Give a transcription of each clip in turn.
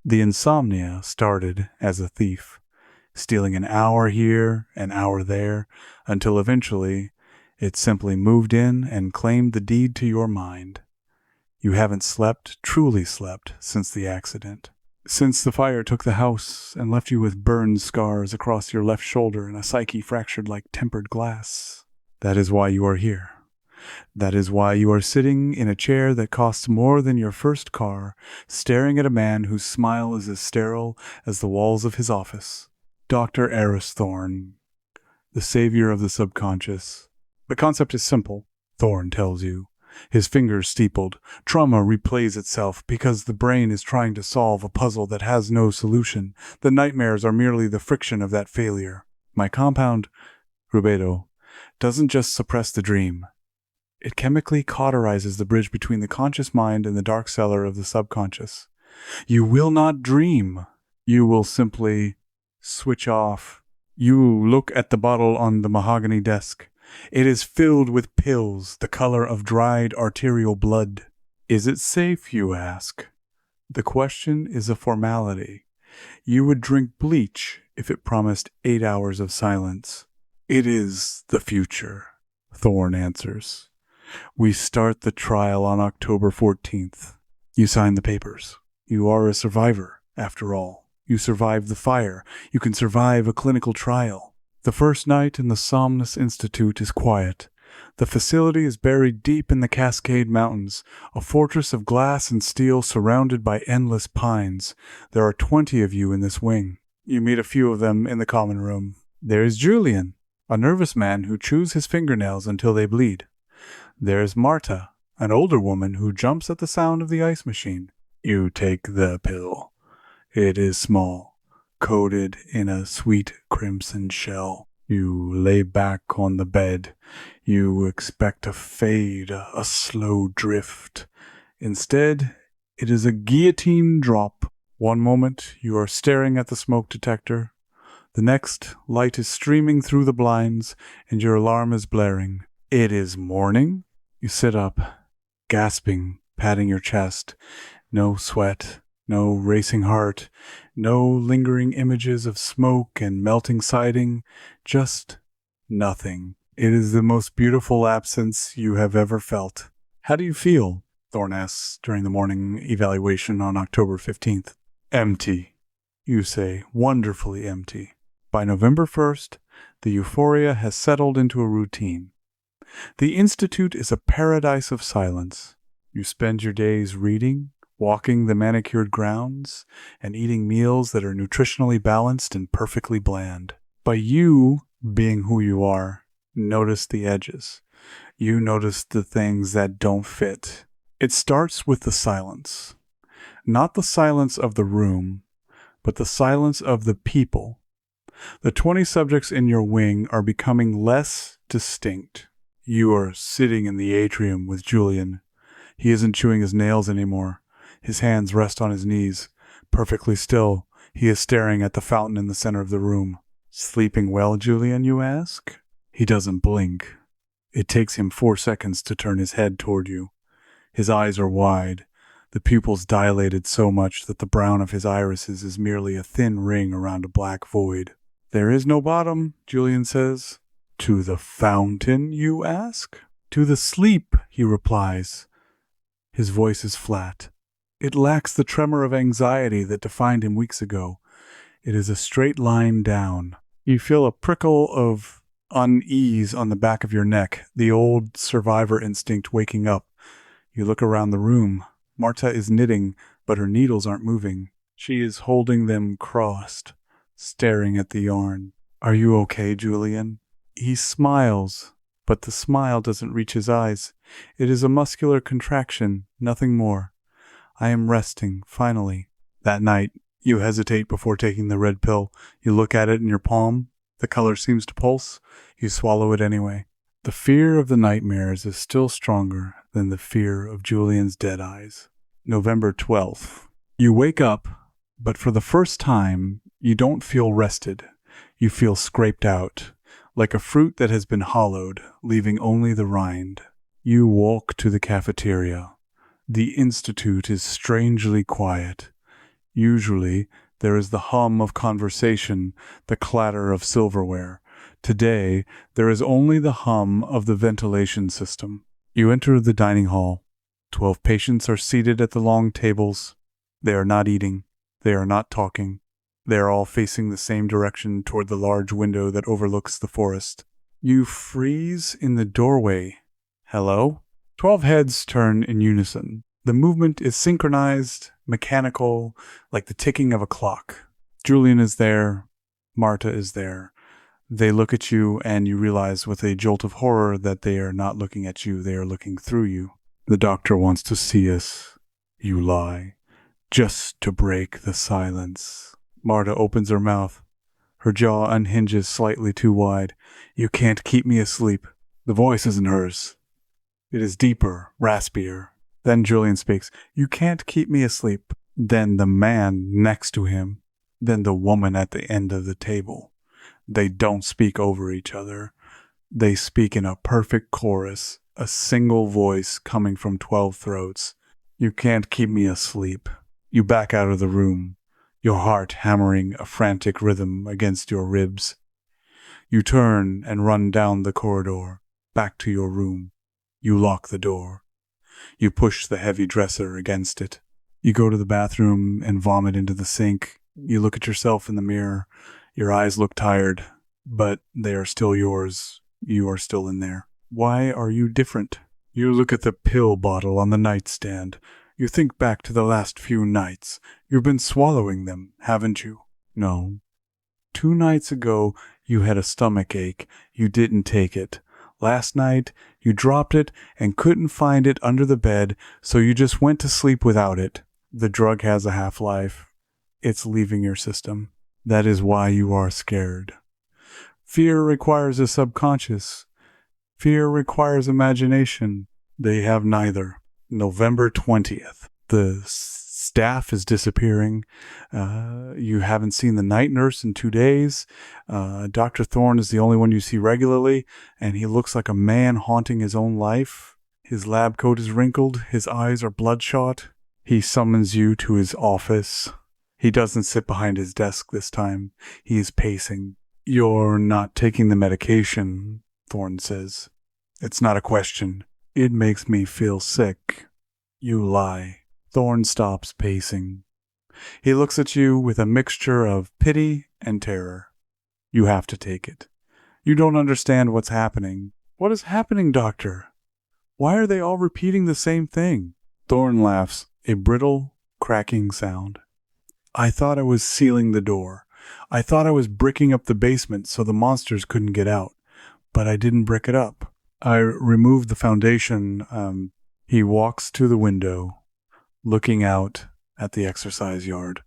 The insomnia started as a thief, stealing an hour here, an hour there, until eventually it simply moved in and claimed the deed to your mind. You haven't slept, truly slept, since the accident. Since the fire took the house and left you with burned scars across your left shoulder and a psyche fractured like tempered glass. That is why you are here. That is why you are sitting in a chair that costs more than your first car, staring at a man whose smile is as sterile as the walls of his office. Dr. Eris Thorne, the savior of the subconscious. The concept is simple, Thorne tells you. His fingers steepled. Trauma replays itself because the brain is trying to solve a puzzle that has no solution. The nightmares are merely the friction of that failure. My compound, Rubedo, doesn't just suppress the dream. It chemically cauterizes the bridge between the conscious mind and the dark cellar of the subconscious. You will not dream. You will simply switch off. You look at the bottle on the mahogany desk. It is filled with pills, the color of dried arterial blood. Is it safe, you ask? The question is a formality. You would drink bleach if it promised 8 hours of silence. It is the future, Thorne answers. We start the trial on October 14th. You sign the papers. You are a survivor, after all. You survived the fire. You can survive a clinical trial. The first night in the Somnus Institute is quiet. The facility is buried deep in the Cascade Mountains, a fortress of glass and steel surrounded by endless pines. There are 20 of you in this wing. You meet a few of them in the common room. There is Julian, a nervous man who chews his fingernails until they bleed. There is Marta, an older woman who jumps at the sound of the ice machine. You take the pill. It is small, coated in a sweet crimson shell. You lay back on the bed. You expect a fade, a slow drift. Instead, it is a guillotine drop. One moment, you are staring at the smoke detector. The next, light is streaming through the blinds, and your alarm is blaring. It is morning. You sit up, gasping, patting your chest. No sweat, no racing heart, no lingering images of smoke and melting siding, just nothing. It is the most beautiful absence you have ever felt. How do you feel? Thorne asks during the morning evaluation on October 15th. Empty, you say, wonderfully empty. By November 1st, the euphoria has settled into a routine. The Institute is a paradise of silence. You spend your days reading, walking the manicured grounds, and eating meals that are nutritionally balanced and perfectly bland. But you, being who you are, notice the edges. You notice the things that don't fit. It starts with the silence. Not the silence of the room, but the silence of the people. The 20 subjects in your wing are becoming less distinct. You are sitting in the atrium with Julian. He isn't chewing his nails anymore. His hands rest on his knees. Perfectly still, he is staring at the fountain in the center of the room. Sleeping well, Julian, you ask? He doesn't blink. It takes him 4 seconds to turn his head toward you. His eyes are wide, the pupils dilated so much that the brown of his irises is merely a thin ring around a black void. There is no bottom, Julian says. To the fountain, you ask? To the sleep, he replies. His voice is flat. It lacks the tremor of anxiety that defined him weeks ago. It is a straight line down. You feel a prickle of unease on the back of your neck, the old survivor instinct waking up. You look around the room. Marta is knitting, but her needles aren't moving. She is holding them crossed, staring at the yarn. Are you okay, Julian? He smiles, but the smile doesn't reach his eyes. It is a muscular contraction, nothing more. I am resting, finally. That night, you hesitate before taking the red pill. You look at it in your palm. The color seems to pulse. You swallow it anyway. The fear of the nightmares is still stronger than the fear of Julian's dead eyes. November 12th. You wake up, but for the first time, you don't feel rested. You feel scraped out, like a fruit that has been hollowed, leaving only the rind. You walk to the cafeteria. The Institute is strangely quiet. Usually, there is the hum of conversation, the clatter of silverware. Today, there is only the hum of the ventilation system. You enter the dining hall. 12 patients are seated at the long tables. They are not eating. They are not talking. They are all facing the same direction toward the large window that overlooks the forest. You freeze in the doorway. Hello? 12 heads turn in unison. The movement is synchronized, mechanical, like the ticking of a clock. Julian is there. Marta is there. They look at you, and you realize with a jolt of horror that they are not looking at you, they are looking through you. The doctor wants to see us. You lie, just to break the silence. Marta opens her mouth. Her jaw unhinges slightly too wide. You can't keep me asleep. The voice isn't hers. It is deeper, raspier. Then Julian speaks. You can't keep me asleep. Then the man next to him. Then the woman at the end of the table. They don't speak over each other. They speak in a perfect chorus, a single voice coming from 12 throats. You can't keep me asleep. You back out of the room, your heart hammering a frantic rhythm against your ribs. You turn and run down the corridor, back to your room. You lock the door. You push the heavy dresser against it. You go to the bathroom and vomit into the sink. You look at yourself in the mirror. Your eyes look tired, but they are still yours. You are still in there. Why are you different? You look at the pill bottle on the nightstand. You think back to the last few nights. You've been swallowing them, haven't you? No. 2 nights ago, you had a stomach ache. You didn't take it. Last night, you dropped it and couldn't find it under the bed, so you just went to sleep without it. The drug has a half-life. It's leaving your system. That is why you are scared. Fear requires a subconscious. Fear requires imagination. They have neither. November 20th. The staff is disappearing. You haven't seen the night nurse in 2 days. Dr. Thorne is the only one you see regularly, and he looks like a man haunting his own life. His lab coat is wrinkled. His eyes are bloodshot. He summons you to his office. He doesn't sit behind his desk this time. He is pacing. You're not taking the medication, Thorne says. It's not a question. It makes me feel sick. You lie. Thorne stops pacing. He looks at you with a mixture of pity and terror. You have to take it. You don't understand what's happening. What is happening, doctor? Why are they all repeating the same thing? Thorne laughs, a brittle, cracking sound. I thought I was sealing the door. I thought I was bricking up the basement so the monsters couldn't get out. But I didn't brick it up. I removed the foundation. He walks to the window, looking out at the exercise yard.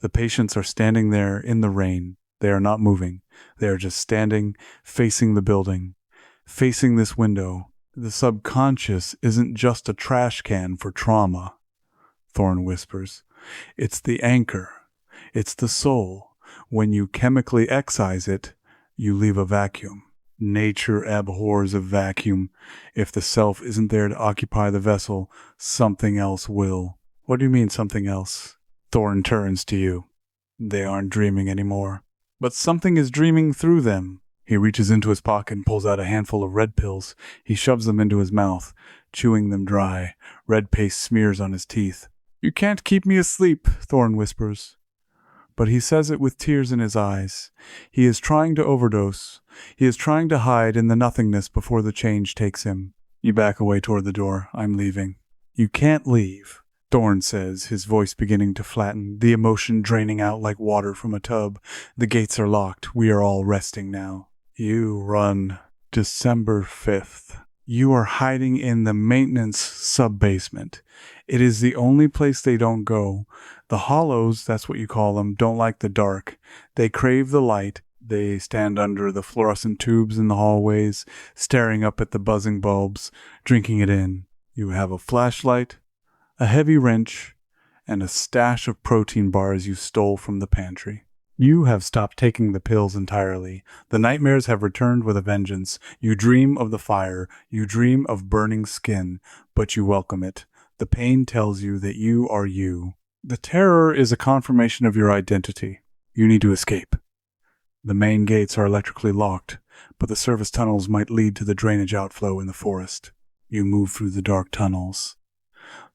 The patients are standing there in the rain. They are not moving. They are just standing, facing the building, facing this window. The subconscious isn't just a trash can for trauma, Thorne whispers. It's the anchor. It's the soul. When you chemically excise it, you leave a vacuum. Nature abhors a vacuum. If the self isn't there to occupy the vessel, something else will. What do you mean, something else? Thorne turns to you. They aren't dreaming anymore. But something is dreaming through them. He reaches into his pocket and pulls out a handful of red pills. He shoves them into his mouth, chewing them dry. Red paste smears on his teeth. You can't keep me asleep, Thorne whispers. But he says it with tears in his eyes. He is trying to overdose. He is trying to hide in the nothingness before the change takes him. You back away toward the door. I'm leaving. You can't leave, Thorne says, his voice beginning to flatten, the emotion draining out like water from a tub. The gates are locked. We are all resting now. You run. December 5th. You are hiding in the maintenance sub-basement. It is the only place they don't go. The hollows, that's what you call them, don't like the dark. They crave the light. They stand under the fluorescent tubes in the hallways, staring up at the buzzing bulbs, drinking it in. You have a flashlight, a heavy wrench, and a stash of protein bars you stole from the pantry. You have stopped taking the pills entirely. The nightmares have returned with a vengeance. You dream of the fire. You dream of burning skin, but you welcome it. The pain tells you that you are you. The terror is a confirmation of your identity. You need to escape. The main gates are electrically locked, but the service tunnels might lead to the drainage outflow in the forest. You move through the dark tunnels.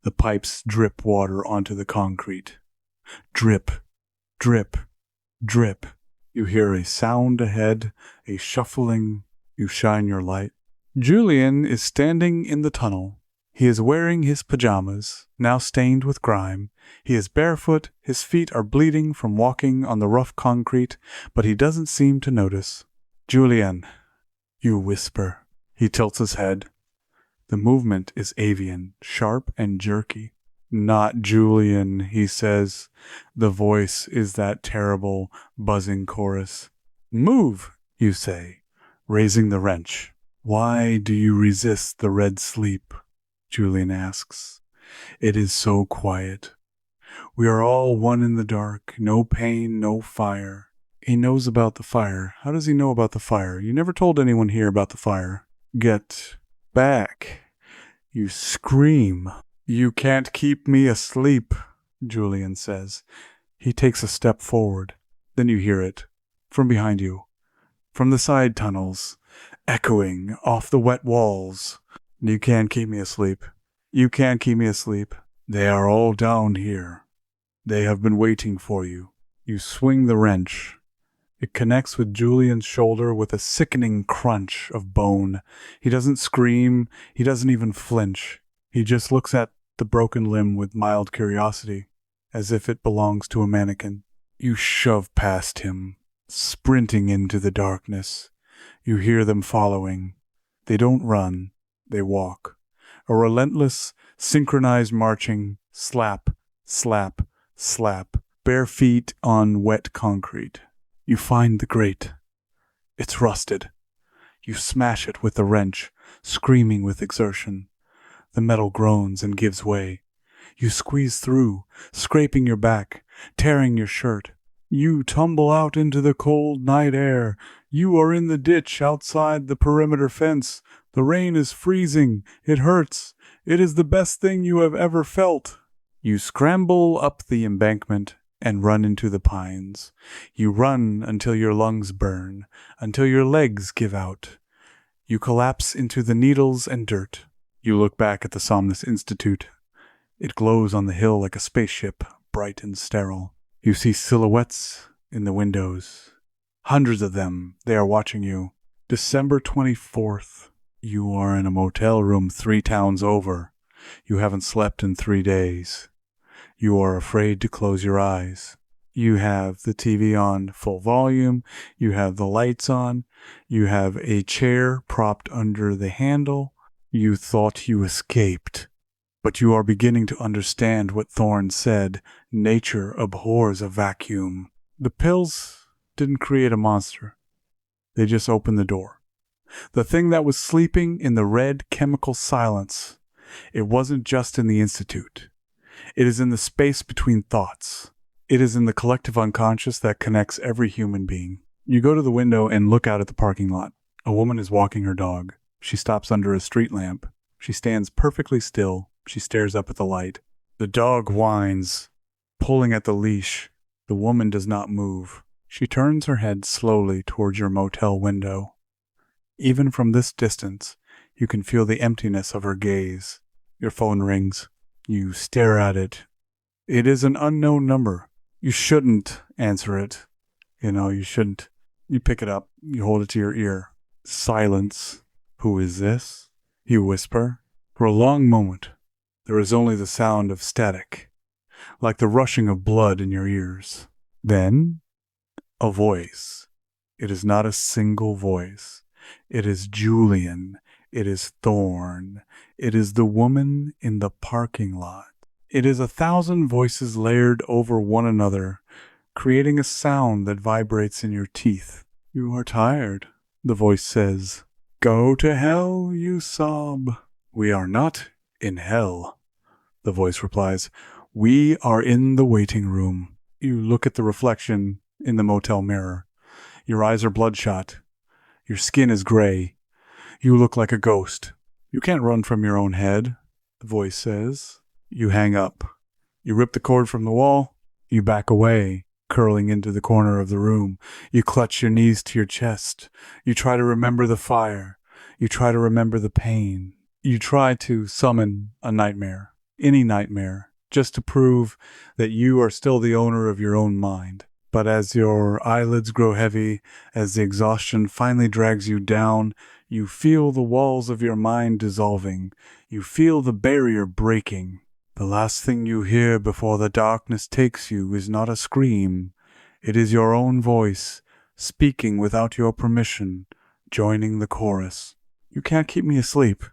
The pipes drip water onto the concrete. Drip, drip, drip. You hear a sound ahead, a shuffling. You shine your light. Julian is standing in the tunnel. He is wearing his pajamas, now stained with grime. He is barefoot, his feet are bleeding from walking on the rough concrete, but he doesn't seem to notice. Julian, you whisper. He tilts his head. The movement is avian, sharp and jerky. Not Julian, he says. The voice is that terrible, buzzing chorus. Move, you say, raising the wrench. Why do you resist the red sleep? Julian asks. It is so quiet. We are all one in the dark, no pain, no fire. He knows about the fire. How does he know about the fire? You never told anyone here about the fire. Get back. You scream. You can't keep me asleep, Julian says. He takes a step forward. Then you hear it. From behind you. From the side tunnels. Echoing off the wet walls. You can't keep me asleep. You can't keep me asleep. They are all down here. They have been waiting for you. You swing the wrench. It connects with Julian's shoulder with a sickening crunch of bone. He doesn't scream. He doesn't even flinch. He just looks at the broken limb with mild curiosity, as if it belongs to a mannequin. You shove past him, sprinting into the darkness. You hear them following. They don't run. They walk. A relentless, synchronized marching, slap, slap, slap, bare feet on wet concrete. You find the grate. It's rusted. You smash it with the wrench, screaming with exertion. The metal groans and gives way. You squeeze through, scraping your back, tearing your shirt. You tumble out into the cold night air. You are in the ditch outside the perimeter fence. The rain is freezing. It hurts. It is the best thing you have ever felt. You scramble up the embankment and run into the pines. You run until your lungs burn, until your legs give out. You collapse into the needles and dirt. You look back at the Somnus Institute. It glows on the hill like a spaceship, bright and sterile. You see silhouettes in the windows. Hundreds of them. They are watching you. December 24th. You are in a motel room 3 towns over. You haven't slept in 3 days. You are afraid to close your eyes. You have the TV on full volume. You have the lights on. You have a chair propped under the handle. You thought you escaped. But you are beginning to understand what Thorne said. Nature abhors a vacuum. The pills didn't create a monster. They just opened the door. The thing that was sleeping in the red chemical silence. It wasn't just in the Institute. It is in the space between thoughts. It is in the collective unconscious that connects every human being. You go to the window and look out at the parking lot. A woman is walking her dog. She stops under a street lamp. She stands perfectly still. She stares up at the light. The dog whines, pulling at the leash. The woman does not move. She turns her head slowly towards your motel window. Even from this distance, you can feel the emptiness of her gaze. Your phone rings. You stare at it. It is an unknown number. You shouldn't answer it. You shouldn't. You pick it up. You hold it to your ear. Silence. Who is this? You whisper. For a long moment, there is only the sound of static, like the rushing of blood in your ears. Then, a voice. It is not a single voice. It is Julian. It is Thorne. It is the woman in the parking lot. It is 1,000 voices layered over one another, creating a sound that vibrates in your teeth. You are tired, the voice says. Go to hell, you sob. We are not in hell, the voice replies. We are in the waiting room. You look at the reflection in the motel mirror. Your eyes are bloodshot. Your skin is gray. You look like a ghost. You can't run from your own head, the voice says. You hang up. You rip the cord from the wall. You back away, curling into the corner of the room. You clutch your knees to your chest. You try to remember the fire. You try to remember the pain. You try to summon a nightmare, any nightmare, just to prove that you are still the owner of your own mind. But as your eyelids grow heavy, as the exhaustion finally drags you down, you feel the walls of your mind dissolving. You feel the barrier breaking. The last thing you hear before the darkness takes you is not a scream. It is your own voice, speaking without your permission, joining the chorus. You can't keep me asleep.